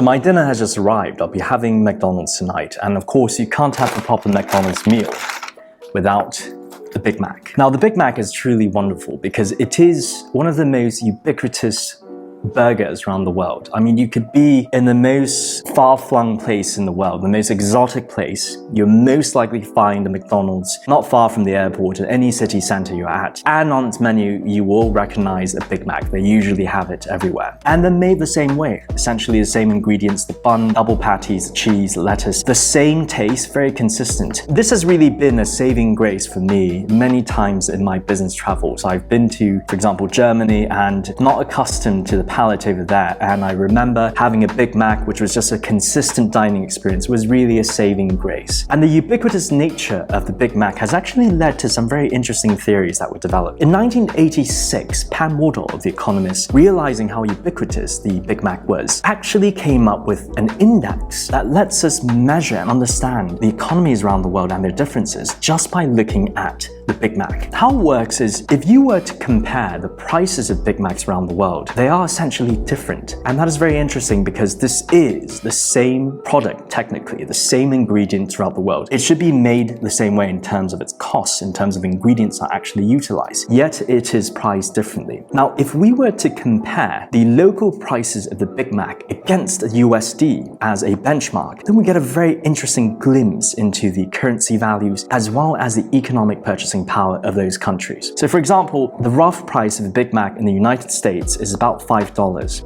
My dinner has just arrived. I'll be having McDonald's tonight. And of course, you can't have a proper McDonald's meal without the Big Mac. Now, the Big Mac is truly wonderful because it is one of the most ubiquitous burgers around the world. I mean, you could be in the most far-flung place in the world, the most exotic place. You'll most likely find a McDonald's not far from the airport in any city center you're at. And on its menu, you will recognize a Big Mac. They usually have it everywhere. And they're made the same way. Essentially the same ingredients, the bun, double patties, cheese, lettuce, the same taste, very consistent. This has really been a saving grace for me many times in my business travels. I've been to, for example, Germany and not accustomed to the palate over there, and I remember having a Big Mac, which was just a consistent dining experience, was really a saving grace. And the ubiquitous nature of the Big Mac has actually led to some very interesting theories that were developed. In 1986, Pam Woodwall of The Economist, realizing how ubiquitous the Big Mac was, actually came up with an index that lets us measure and understand the economies around the world and their differences just by looking at the Big Mac. How it works is, if you were to compare the prices of Big Macs around the world, they are essentially different. And that is very interesting because this is the same product, technically, the same ingredient throughout the world. It should be made the same way in terms of its costs, in terms of ingredients are actually utilized, yet it is priced differently. Now, if we were to compare the local prices of the Big Mac against the USD as a benchmark, then we get a very interesting glimpse into the currency values as well as the economic purchasing power of those countries. So for example, the rough price of a Big Mac in the United States is about $5.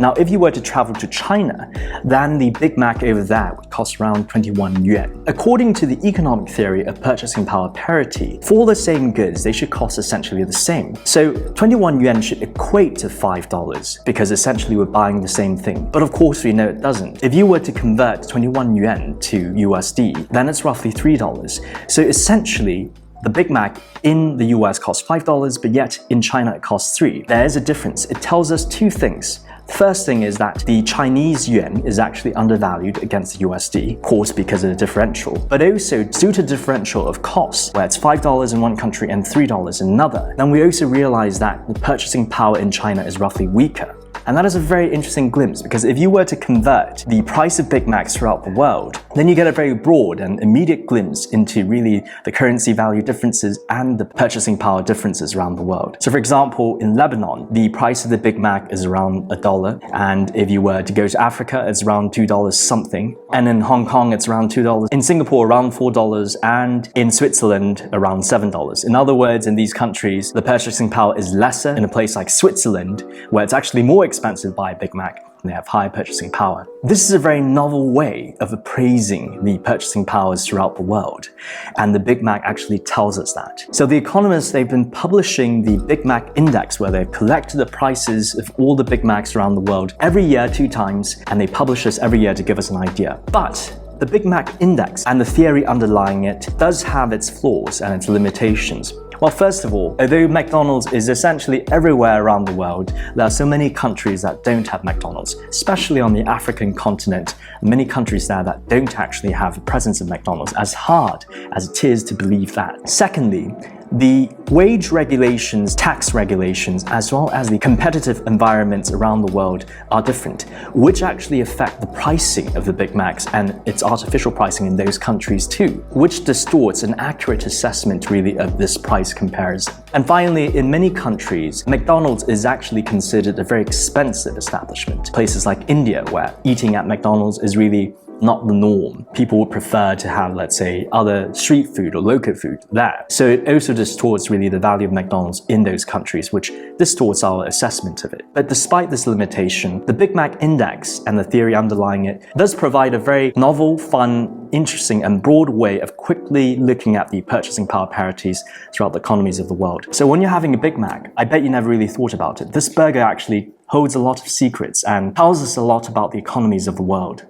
Now, if you were to travel to China, then the Big Mac over there would cost around 21 yuan. According to the economic theory of purchasing power parity, for the same goods, they should cost essentially the same. So 21 yuan should equate to $5 because essentially we're buying the same thing. But of course, we know it doesn't. If you were to convert 21 yuan to USD, then it's roughly $3. So essentially, the Big Mac in the US costs $5, but yet in China it costs $3. There is a difference. It tells us two things. The first thing is that the Chinese yuan is actually undervalued against the USD, of course because of the differential, but also due to the differential of costs, where it's $5 in one country and $3 in another. Then we also realize that the purchasing power in China is roughly weaker. And that is a very interesting glimpse because if you were to convert the price of Big Macs throughout the world, then you get a very broad and immediate glimpse into really the currency value differences and the purchasing power differences around the world. So for example, in Lebanon, the price of the Big Mac is around $1. And if you were to go to Africa, it's around $2 something. And in Hong Kong, it's around $2. In Singapore, around $4. And in Switzerland, around $7. In other words, in these countries, the purchasing power is lesser. In a place like Switzerland, where it's actually more expensive to buy a Big Mac, and they have higher purchasing power. This is a very novel way of appraising the purchasing powers throughout the world, and the Big Mac actually tells us that. So The Economist, they've been publishing the Big Mac Index, where they've collected the prices of all the Big Macs around the world every year 2 times, and they publish this every year to give us an idea. But the Big Mac Index and the theory underlying it does have its flaws and its limitations. Well, first of all, although McDonald's is essentially everywhere around the world, there are so many countries that don't have McDonald's, especially on the African continent. Many countries there that don't actually have a presence of McDonald's, as hard as it is to believe that. Secondly, the wage regulations, tax regulations, as well as the competitive environments around the world are different, which actually affect the pricing of the Big Macs and its artificial pricing in those countries too, which distorts an accurate assessment really of this price comparison. And finally, in many countries, McDonald's is actually considered a very expensive establishment. Places like India, where eating at McDonald's is really not the norm. People would prefer to have, let's say, other street food or local food there. So it also distorts really the value of McDonald's in those countries, which distorts our assessment of it. But despite this limitation, the Big Mac Index and the theory underlying it does provide a very novel, fun, interesting and broad way of quickly looking at the purchasing power parities throughout the economies of the world. So when you're having a Big Mac, I bet you never really thought about it. This burger actually holds a lot of secrets and tells us a lot about the economies of the world.